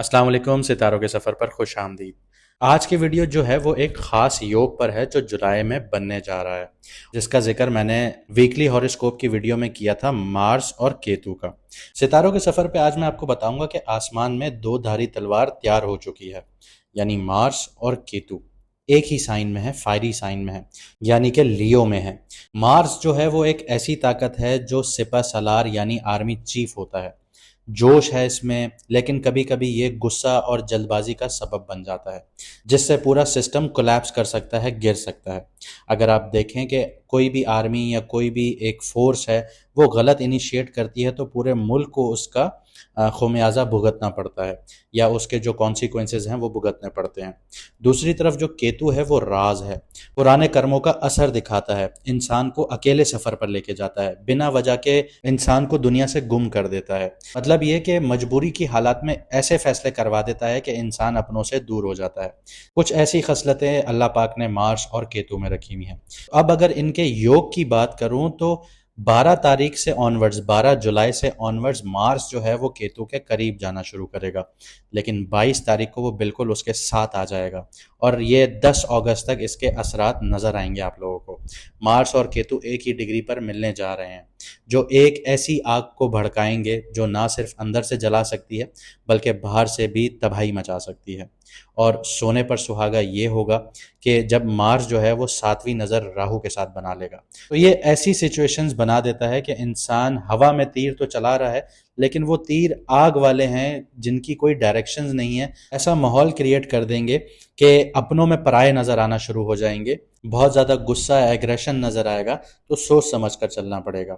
अस्सलाम वालेकुम। सितारों के सफ़र पर खुश आमदीद। आज की वीडियो जो है वो एक ख़ास योग पर है जो जुलाई में बनने जा रहा है, जिसका जिक्र मैंने वीकली हॉरोस्कोप की वीडियो में किया था, मार्स और केतु का। सितारों के सफ़र पे आज मैं आपको बताऊंगा कि आसमान में दो धारी तलवार तैयार हो चुकी है, यानी मार्स और केतु एक ही साइन में है, फायरी साइन में है, यानी कि लियो में है। मार्स जो है वो एक ऐसी ताकत है जो सिपह सलार यानी आर्मी चीफ होता है। जोश है इसमें, लेकिन कभी कभी ये गुस्सा और जल्दबाजी का सबब बन जाता है, जिससे पूरा सिस्टम कोलैप्स कर सकता है, गिर सकता है। अगर आप देखें कि कोई भी आर्मी या कोई भी एक फोर्स है वो गलत इनिशिएट करती है तो पूरे मुल्क को उसका खुमियाजा भुगतना पड़ता है, या उसके जो कॉन्सिक्वेंसेज हैं वो भुगतने पड़ते हैं। दूसरी तरफ जो केतु है वो राज है, पुराने कर्मों का असर दिखाता है, इंसान को अकेले सफर पर लेके जाता है, बिना वजह के इंसान को दुनिया से गुम कर देता है। मतलब ये कि मजबूरी की हालात में ऐसे फैसले करवा देता है कि इंसान अपनों से दूर हो जाता है। कुछ ऐसी खसलतें अल्लाह पाक ने मार्स और केतु में रखी हुई हैं। अब अगर इनके योग की बात करूं तो 12 तारीख से ऑनवर्ड्स, 12 जुलाई से ऑनवर्ड्स मार्स जो है वो केतु के करीब जाना शुरू करेगा, लेकिन 22 तारीख को वो बिल्कुल उसके साथ आ जाएगा और ये 10 अगस्त तक इसके असरात नज़र आएंगे आप लोगों को। मार्स और केतु एक ही डिग्री पर मिलने जा रहे हैं, जो एक ऐसी आग को भड़काएंगे जो ना सिर्फ अंदर से जला सकती है बल्कि बाहर से भी तबाही मचा सकती है। और सोने पर सुहागा ये होगा कि जब मार्स जो है वो सातवीं नज़र राहु के साथ बना लेगा, तो ये ऐसी सिचुएशंस बना देता है कि इंसान हवा में तीर तो चला रहा है लेकिन वो तीर आग वाले हैं जिनकी कोई डायरेक्शंस नहीं है। ऐसा माहौल क्रिएट कर देंगे कि अपनों में पराये नज़र आना शुरू हो जाएंगे, बहुत ज़्यादा गुस्सा एग्रेशन नज़र आएगा, तो सोच समझ कर चलना पड़ेगा।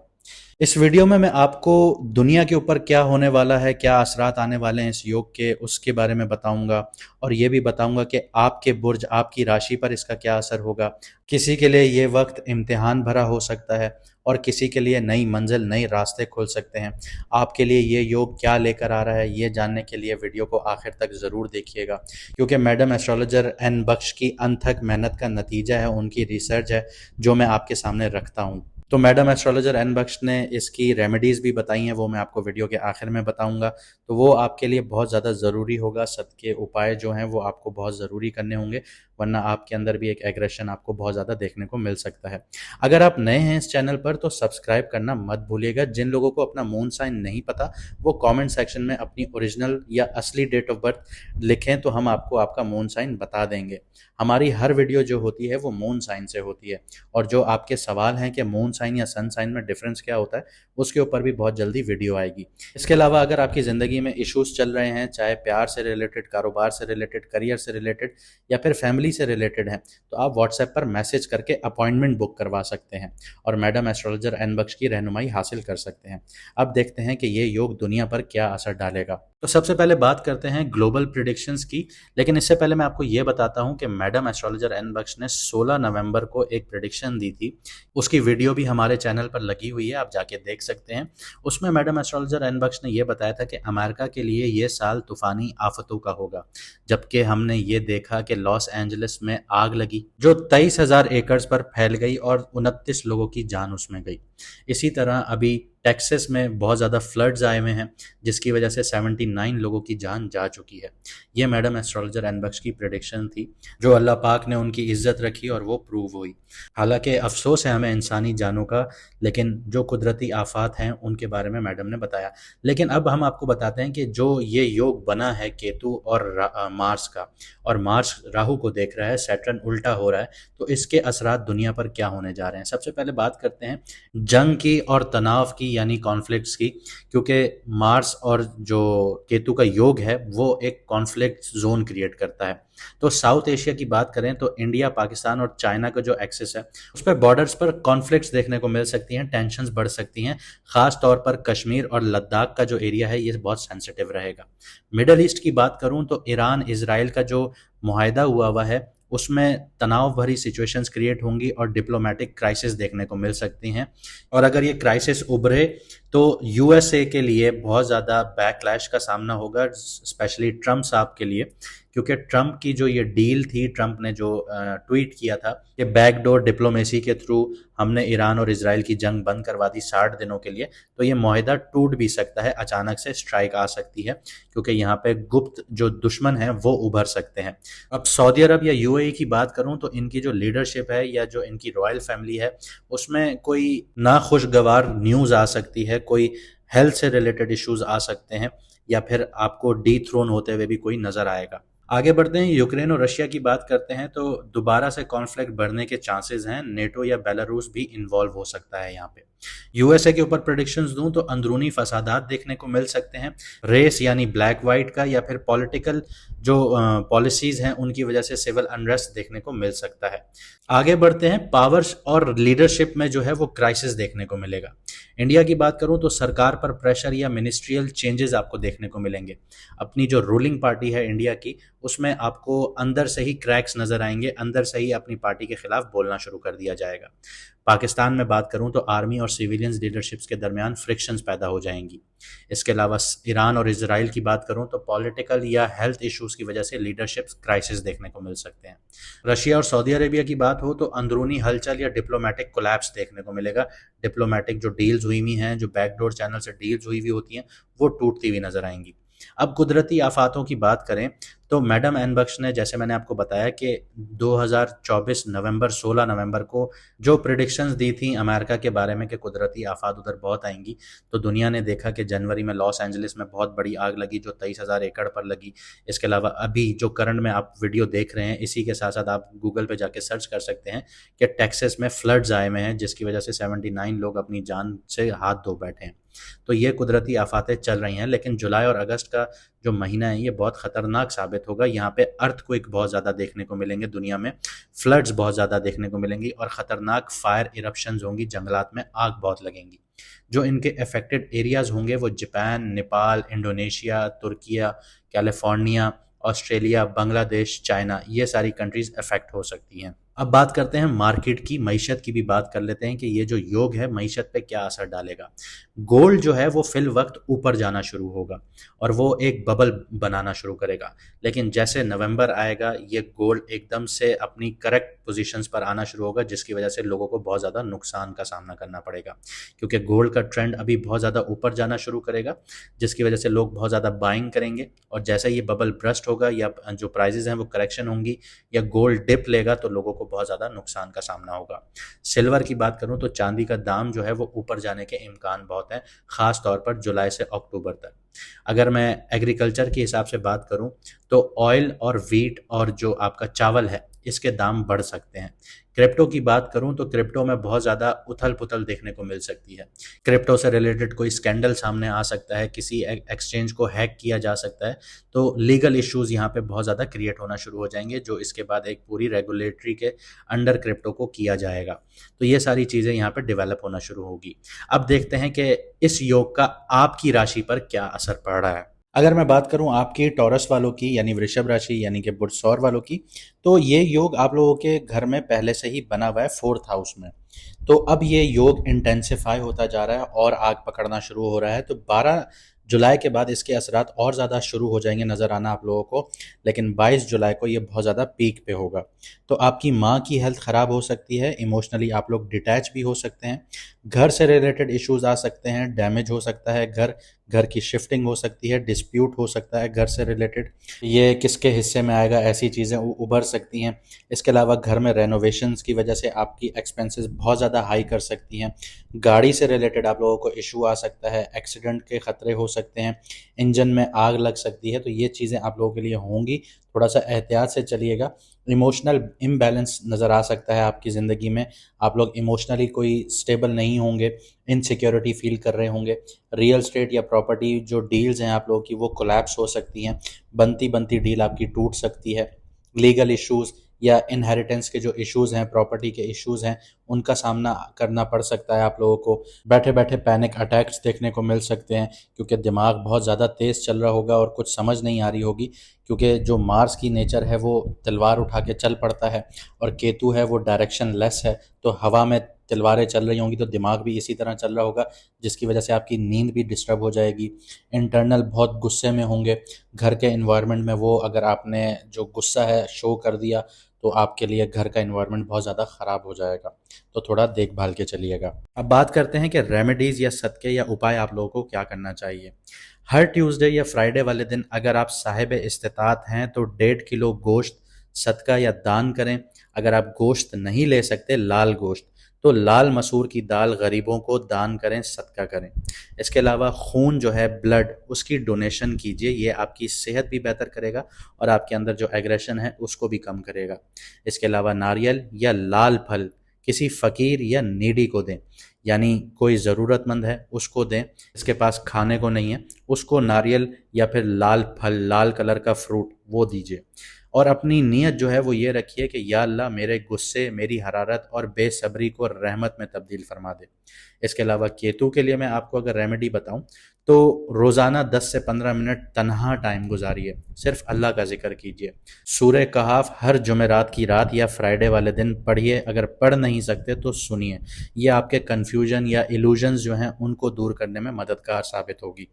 इस वीडियो में मैं आपको दुनिया के ऊपर क्या होने वाला है, क्या असरात आने वाले हैं इस योग के, उसके बारे में बताऊंगा और ये भी बताऊंगा कि आपके बुर्ज, आपकी राशि पर इसका क्या असर होगा। किसी के लिए ये वक्त इम्तिहान भरा हो सकता है और किसी के लिए नई मंजिल, नए रास्ते खुल सकते हैं। आपके लिए ये योग क्या लेकर आ रहा है, ये जानने के लिए वीडियो को आखिर तक ज़रूर देखिएगा, क्योंकि मैडम एस्ट्रोलॉजर एन बख्श की अनथक मेहनत का नतीजा है, उनकी रिसर्च है जो मैं आपके सामने रखता हूँ। तो मैडम एस्ट्रोलॉजर एन बख्श ने इसकी रेमेडीज़ भी बताई हैं, वो मैं आपको वीडियो के आखिर में बताऊंगा। तो वो आपके लिए बहुत ज़्यादा ज़रूरी होगा, सदके उपाय जो हैं वो आपको बहुत ज़रूरी करने होंगे, वरना आपके अंदर भी एक एग्रेशन आपको बहुत ज़्यादा देखने को मिल सकता है। अगर आप नए हैं इस चैनल पर तो सब्सक्राइब करना मत भूलिएगा। जिन लोगों को अपना मून साइन नहीं पता वो कमेंट सेक्शन में अपनी ओरिजिनल या असली डेट ऑफ बर्थ लिखें तो हम आपको आपका मून साइन बता देंगे। हमारी हर वीडियो जो होती है वो मून साइन से होती है, और जो आपके सवाल हैं कि मून साइन या सन साइन में डिफरेंस क्या होता है, उसके ऊपर भी बहुत जल्दी वीडियो आएगी। इसके अलावा अगर आपकी ज़िंदगी में इश्यूज चल रहे हैं, चाहे प्यार से रिलेटेड, कारोबार से रिलेटेड, करियर से रिलेटेड या फिर फैमिली से रिलेटेड हैं, तो आप व्हाट्सएप पर मैसेज करके अपॉइंटमेंट बुक करवा सकते हैं और मैडम एस्ट्रोलॉजर एन बख्श की रहनुमाई हासिल कर सकते हैं। अब देखते हैं कि ये योग दुनिया पर क्या असर डालेगा। तो सबसे पहले बात करते हैं ग्लोबल प्रिडिक्शंस की, लेकिन इससे पहले मैं आपको ये बताता हूं कि मैडम एस्ट्रोलॉजर एन बख्श ने 16 नवंबर को एक प्रिडिक्शन दी थी। उसकी वीडियो भी हमारे चैनल पर लगी हुई है, आप जाके देख सकते हैं। उसमें मैडम एस्ट्रोलॉजर एन बख्श ने यह बताया था कि अमेरिका के लिए ये साल तूफानी आफतों का होगा, जबकि हमने ये देखा कि लॉस एंजलिस में आग लगी जो 23,000 एकड़ पर फैल गई और 29 लोगों की जान उसमें गई। इसी तरह अभी टेक्सास में बहुत ज़्यादा फ्लड्स आए हुए हैं जिसकी वजह से 79 लोगों की जान जा चुकी है। ये मैडम एस्ट्रोलॉजर एन बख्श की प्रेडिक्शन थी, जो अल्लाह पाक ने उनकी इज्जत रखी और वो प्रूव हुई। हालांकि अफसोस है हमें इंसानी जानों का, लेकिन जो कुदरती आफात हैं उनके बारे में मैडम ने बताया। लेकिन अब हम आपको बताते हैं कि जो ये योग बना है केतु और मार्स का, और मार्स राहु को देख रहा है, सैटर्न उल्टा हो रहा है, तो इसके असरात दुनिया पर क्या होने जा रहे हैं। सबसे पहले बात करते हैं जंग की और तनाव की, यानी कॉन्फ्लिक्ट्स की, क्योंकि मार्स और जो केतु का योग है वो एक कॉन्फ्लिक्ट जोन क्रिएट करता है। तो साउथ एशिया की बात करें तो इंडिया, पाकिस्तान और चाइना का जो एक्सेस है उस पर बॉर्डर्स पर कॉन्फ्लिक्ट्स देखने को मिल सकती हैं, टेंशन्स बढ़ सकती हैं। खास तौर पर कश्मीर और लद्दाख का जो एरिया है ये बहुत सेंसिटिव रहेगा। मिडल ईस्ट की बात करूं तो ईरान इजराइल का जो मुआहदा हुआ है उसमें तनाव भरी सिचुएशंस क्रिएट होंगी और डिप्लोमेटिक क्राइसिस देखने को मिल सकती हैं। और अगर ये क्राइसिस उभरे तो यूएसए के लिए बहुत ज़्यादा बैकलैश का सामना होगा, स्पेशली ट्रम्प साहब के लिए, क्योंकि ट्रम्प की जो ये डील थी, ट्रम्प ने जो ट्वीट किया था कि बैकडोर डिप्लोमेसी के थ्रू हमने ईरान और इसराइल की जंग बंद करवा दी 60 दिनों के लिए, तो ये माहिदा टूट भी सकता है, अचानक से स्ट्राइक आ सकती है, क्योंकि यहाँ पे गुप्त जो दुश्मन हैं वो उभर सकते हैं। अब सऊदी अरब या यूएई की बात करूं तो इनकी जो लीडरशिप है या जो इनकी रॉयल फैमिली है, उसमें कोई नाखुशगवार न्यूज़ आ सकती है, कोई हेल्थ से रिलेटेड इश्यूज आ सकते हैं, या फिर आपको डी थ्रोन होते हुए भी कोई नजर आएगा। आगे बढ़ते हैं, यूक्रेन और रशिया की बात करते हैं तो दोबारा से कॉन्फ्लिक्ट बढ़ने के चांसेस हैं, नेटो या बेलारूस भी इन्वॉल्व हो सकता है यहाँ पे। यूएसए के ऊपर प्रेडिक्शंस दूं तो अंदरूनी फसादात देखने को मिल सकते हैं, रेस यानी ब्लैक वाइट का, या फिर पॉलिटिकल जो पॉलिसीज हैं उनकी वजह से सिविल अनरेस्ट देखने को मिल सकता है। आगे बढ़ते हैं, पावर्स और लीडरशिप में जो है वो क्राइसिस देखने को मिलेगा। इंडिया की बात करूं तो सरकार पर प्रेशर या मिनिस्ट्रियल चेंजेस आपको देखने को मिलेंगे। अपनी जो रूलिंग पार्टी है इंडिया की, उसमें आपको अंदर से ही क्रैक्स नजर आएंगे, अंदर से ही अपनी पार्टी के खिलाफ बोलना शुरू कर दिया जाएगा। पाकिस्तान में बात करूं तो आर्मी और सिविलियंस लीडरशिप्स के दरमियान फ्रिक्शंस पैदा हो जाएंगी। इसके अलावा ईरान और इसराइल की बात करूं तो पॉलिटिकल या हेल्थ इश्यूज की वजह से लीडरशिप क्राइसिस देखने को मिल सकते हैं। रशिया और सऊदी अरेबिया की बात हो तो अंदरूनी हलचल या डिप्लोमेटिक कोलैप्स देखने को मिलेगा। डिप्लोमेटिक जो डील्स हुई हुई हैं, जो बैकडोर चैनल से डील्स हुई हुई होती हैं, वो टूटती हुई नजर आएंगी। अब कुदरती आफातों की बात करें तो मैडम एन बख्श ने, जैसे मैंने आपको बताया कि 2024 नवंबर 16 नवंबर को जो प्रिडिक्शंस दी थी अमेरिका के बारे में कि कुदरती आफात उधर बहुत आएंगी, तो दुनिया ने देखा कि जनवरी में लॉस एंजलिस में बहुत बड़ी आग लगी जो 23,000 एकड़ पर लगी। इसके अलावा अभी जो करंट में आप वीडियो देख रहे हैं, इसी के साथ साथ आप गूगल पे जाके सर्च कर सकते हैं कि टेक्सास में फ्लड्स आए हुए हैं, जिसकी वजह से 79 लोग अपनी जान से हाथ धो बैठे हैं। तो ये कुदरती आफातें चल रही हैं, लेकिन जुलाई और अगस्त का जो महीना है ये बहुत खतरनाक साबित होगा। यहाँ पे अर्थक्वेक बहुत ज़्यादा देखने को मिलेंगे दुनिया में, फ्लड्स बहुत ज़्यादा देखने को मिलेंगी और ख़तरनाक फायर इरप्शंस होंगी, जंगलात में आग बहुत लगेंगी। जो इनके अफेक्टेड एरियाज होंगे वो Japan, Nepal, Indonesia, Türkiye, California, Australia, Bangladesh, China, ये सारी कंट्रीज अफेक्ट हो सकती हैं। अब बात करते हैं मार्केट की, मईशत की भी बात कर लेते हैं कि ये जो योग है मईशत पे क्या असर डालेगा। गोल्ड जो है वो फिल वक्त ऊपर जाना शुरू होगा और वो एक बबल बनाना शुरू करेगा, लेकिन जैसे नवंबर आएगा ये गोल्ड एकदम से अपनी करेक्ट पोजीशंस पर आना शुरू होगा, जिसकी वजह से लोगों को बहुत ज़्यादा नुकसान का सामना करना पड़ेगा, क्योंकि गोल्ड का ट्रेंड अभी बहुत ज़्यादा ऊपर जाना शुरू करेगा, जिसकी वजह से लोग बहुत ज़्यादा बाइंग करेंगे। और जैसे ये बबल ब्रस्ट होगा या जो प्राइजेज हैं वो करेक्शन होंगी या गोल्ड डिप लेगा, तो लोगों को बहुत ज़्यादा नुकसान का सामना होगा। सिल्वर की बात करूं तो चांदी का दाम जो है वो ऊपर जाने के इम्कान बहुत हैं, खास तौर पर जुलाई से अक्टूबर तक। अगर मैं एग्रीकल्चर के हिसाब से बात करूं तो ऑयल और व्हीट और जो आपका चावल है इसके दाम बढ़ सकते हैं। क्रिप्टो की बात करूं तो क्रिप्टो में बहुत ज़्यादा उथल पुथल देखने को मिल सकती है। क्रिप्टो से रिलेटेड कोई स्कैंडल सामने आ सकता है, किसी एक्सचेंज को हैक किया जा सकता है, तो लीगल इश्यूज यहाँ पे बहुत ज़्यादा क्रिएट होना शुरू हो जाएंगे, जो इसके बाद एक पूरी रेगुलेटरी के अंडर क्रिप्टो को किया जाएगा। तो ये सारी चीज़ें यहाँ पे डेवलप होना शुरू होगी। अब देखते हैं कि इस योग का आपकी राशि पर क्या असर पड़ रहा है। अगर मैं बात करूं आपकी टॉरस वालों की, यानी वृषभ राशि यानी कि बुधसौर वालों की, तो ये योग आप लोगों के घर में पहले से ही बना हुआ है 4th हाउस में। तो अब ये योग इंटेंसिफाई होता जा रहा है और आग पकड़ना शुरू हो रहा है। तो 12 जुलाई के बाद इसके असरात और ज़्यादा शुरू हो जाएंगे नज़र आना आप लोगों को, लेकिन 22 जुलाई को ये बहुत ज़्यादा पीक पे होगा। तो आपकी माँ की हेल्थ ख़राब हो सकती है, इमोशनली आप लोग डिटैच भी हो सकते हैं, घर से रिलेटेड इश्यूज आ सकते हैं, डैमेज हो सकता है घर, घर की शिफ्टिंग हो सकती है, डिस्प्यूट हो सकता है घर से रिलेटेड, ये किसके हिस्से में आएगा, ऐसी चीज़ें उभर सकती हैं। इसके अलावा घर में रेनोवेशंस की वजह से आपकी एक्सपेंसेस बहुत ज़्यादा हाई कर सकती हैं। गाड़ी से रिलेटेड आप लोगों को इशू आ सकता है, एक्सीडेंट के ख़तरे हो सकते हैं, इंजन में आग लग सकती है। तो ये चीज़ें आप लोगों के लिए होंगी, थोड़ा सा एहतियात से चलिएगा। इमोशनल इम्बैलेंस नज़र आ सकता है आपकी ज़िंदगी में, आप लोग इमोशनली कोई स्टेबल नहीं होंगे, इनसिक्योरिटी फील कर रहे होंगे। रियल स्टेट या प्रॉपर्टी जो डील्स हैं आप लोगों की वो कोलैप्स हो सकती हैं, बनती बनती डील आपकी टूट सकती है। लीगल इश्यूज़ या इनहेरिटेंस के जो इश्यूज़ हैं, प्रॉपर्टी के इश्यूज़ हैं, उनका सामना करना पड़ सकता है आप लोगों को। बैठे बैठे पैनिक अटैक्स देखने को मिल सकते हैं, क्योंकि दिमाग बहुत ज़्यादा तेज़ चल रहा होगा और कुछ समझ नहीं आ रही होगी, क्योंकि जो मार्स की नेचर है वो तलवार उठा के चल पड़ता है और केतु है वो डायरेक्शन लेस है, तो हवा में तलवारें चल रही होंगी तो दिमाग भी इसी तरह चल रहा होगा, जिसकी वजह से आपकी नींद भी डिस्टर्ब हो जाएगी। इंटरनल बहुत गुस्से में होंगे, घर के इन्वायरमेंट में वो अगर आपने जो गुस्सा है शो कर दिया तो आपके लिए घर का इन्वायरमेंट बहुत ज़्यादा ख़राब हो जाएगा। तो थोड़ा देखभाल के चलिएगा। अब बात करते हैं कि रेमेडीज़ या सदक़े या उपाय आप लोगों को क्या करना चाहिए। हर ट्यूसडे या फ्राइडे वाले दिन अगर आप साहिब इस्तिताअत हैं तो 1.5 किलो गोश्त सदका या दान करें। अगर आप गोश्त नहीं ले सकते, लाल गोश्त, तो लाल मसूर की दाल गरीबों को दान करें, सदका करें। इसके अलावा खून जो है, ब्लड, उसकी डोनेशन कीजिए। ये आपकी सेहत भी बेहतर करेगा और आपके अंदर जो एग्रेशन है उसको भी कम करेगा। इसके अलावा नारियल या लाल फल किसी फ़कीर या नीडी को दें, यानी कोई ज़रूरतमंद है उसको दें, इसके पास खाने को नहीं है उसको नारियल या फिर लाल फल, लाल कलर का फ्रूट वो दीजिए। और अपनी नीयत जो है वो ये रखिए कि या अल्लाह मेरे गुस्से, मेरी हरारत और बेसब्री को रहमत में तब्दील फरमा दे। इसके अलावा केतु के लिए मैं आपको अगर रेमेडी बताऊं तो रोज़ाना 10 से 15 मिनट तन्हा टाइम गुजारिए, सिर्फ अल्लाह का जिक्र कीजिए। सूरह कहाफ हर जुमेरात की रात या फ्राइडे वाले दिन पढ़िए। अगर पढ़ नहीं सकते तो सुनिए, ये आपके कन्फ्यूजन या इल्यूजन्स जो हैं उनको दूर करने में मददगार साबित होगी।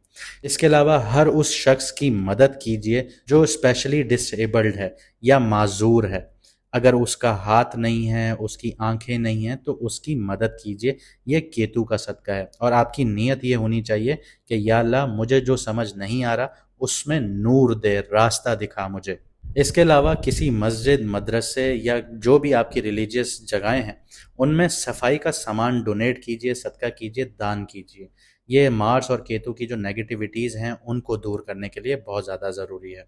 इसके अलावा हर उस शख्स की मदद कीजिए जो स्पेशली डिसेबल्ड है या माजूर है। अगर उसका हाथ नहीं है, उसकी आंखें नहीं हैं, तो उसकी मदद कीजिए। ये केतु का सदका है और आपकी नीयत ये होनी चाहिए कि या अल्लाह मुझे जो समझ नहीं आ रहा उसमें नूर दे, रास्ता दिखा मुझे। इसके अलावा किसी मस्जिद, मदरसे या जो भी आपकी रिलीजियस जगहें हैं उनमें सफाई का सामान डोनेट कीजिए, सदका कीजिए, दान कीजिए। ये मार्स और केतु की जो नेगेटिविटीज़ हैं उनको दूर करने के लिए बहुत ज़्यादा ज़रूरी है।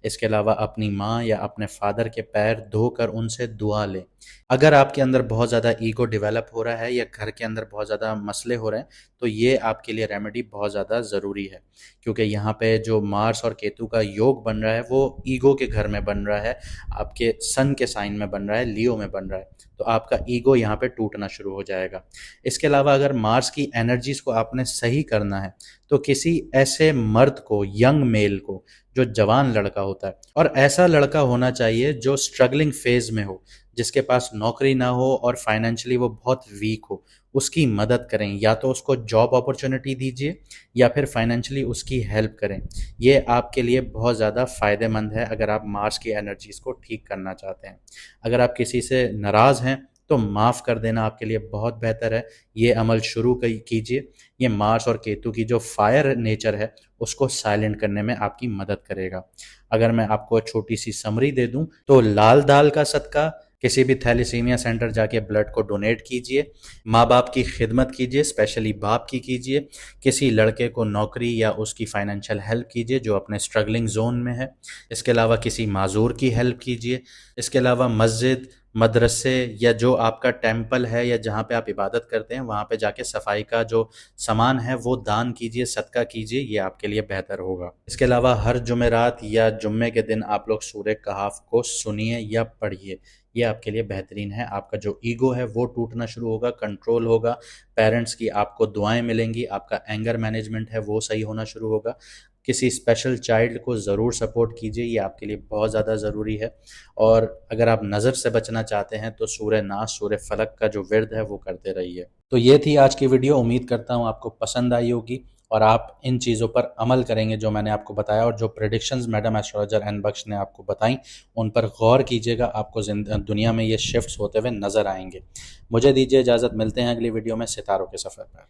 इसके अलावा अपनी माँ या अपने फादर के पैर धोकर उनसे दुआ लें। अगर आपके अंदर बहुत ज़्यादा ईगो डेवलप हो रहा है या घर के अंदर बहुत ज़्यादा मसले हो रहे हैं तो ये आपके लिए रेमेडी बहुत ज़्यादा ज़रूरी है, क्योंकि यहाँ पे जो मार्स और केतु का योग बन रहा है वो ईगो के घर में बन रहा है, आपके सन के साइन में बन रहा है, लियो में बन रहा है, तो आपका ईगो यहाँ पे टूटना शुरू हो जाएगा। इसके अलावा अगर मार्स की एनर्जीज को आपने सही करना है तो किसी ऐसे मर्द को, यंग मेल को, जो जवान लड़का होता है, और ऐसा लड़का होना चाहिए जो स्ट्रगलिंग फेज में हो, जिसके पास नौकरी ना हो और फाइनेंशियली वो बहुत वीक हो, उसकी मदद करें। या तो उसको जॉब अपॉर्चुनिटी दीजिए या फिर फाइनेंशियली उसकी हेल्प करें। ये आपके लिए बहुत ज़्यादा फ़ायदेमंद है अगर आप मार्स की एनर्जीज़ को ठीक करना चाहते हैं। अगर आप किसी से नाराज़ हैं तो माफ़ कर देना आपके लिए बहुत बेहतर है। ये अमल शुरू कीजिए। ये मार्स और केतु की जो फायर नेचर है उसको साइलेंट करने में आपकी मदद करेगा। अगर मैं आपको छोटी सी समरी दे दूं तो लाल दाल का सदका, किसी भी थैलेसीमिया सेंटर जाके ब्लड को डोनेट कीजिए, माँ बाप की खिदमत कीजिए, स्पेशली बाप की कीजिए, किसी लड़के को नौकरी या उसकी फाइनेंशियल हेल्प कीजिए जो अपने स्ट्रगलिंग जोन में है। इसके अलावा किसी माजूर की हेल्प कीजिए। इसके अलावा मस्जिद, मदरसे या जो आपका टेम्पल है या जहाँ पे आप इबादत करते हैं वहाँ पे जाके सफाई का जो सामान है वो दान कीजिए, सदका कीजिए, ये आपके लिए बेहतर होगा। इसके अलावा हर जुमेरात या जुम्मे के दिन आप लोग सूरह कहाफ को सुनिए या पढ़िए। ये आपके लिए बेहतरीन है। आपका जो ईगो है वो टूटना शुरू होगा, कंट्रोल होगा, पेरेंट्स की आपको दुआएं मिलेंगी, आपका एंगर मैनेजमेंट है वो सही होना शुरू होगा। किसी स्पेशल चाइल्ड को ज़रूर सपोर्ट कीजिए, ये आपके लिए बहुत ज़्यादा ज़रूरी है। और अगर आप नज़र से बचना चाहते हैं तो सूरह नास, सूरह फलक का जो विर्द है वो करते रहिए। तो ये थी आज की वीडियो। उम्मीद करता हूँ आपको पसंद आई होगी और आप इन चीज़ों पर अमल करेंगे जो मैंने आपको बताया, और जो प्रेडिक्शंस मैडम एस्ट्रोलॉजर एन बख्श ने आपको बताई उन पर गौर कीजिएगा। आपको दुनिया में ये शिफ्ट्स होते हुए नज़र आएंगे। मुझे दीजिए इजाज़त, मिलते हैं अगली वीडियो में सितारों के सफ़र पर।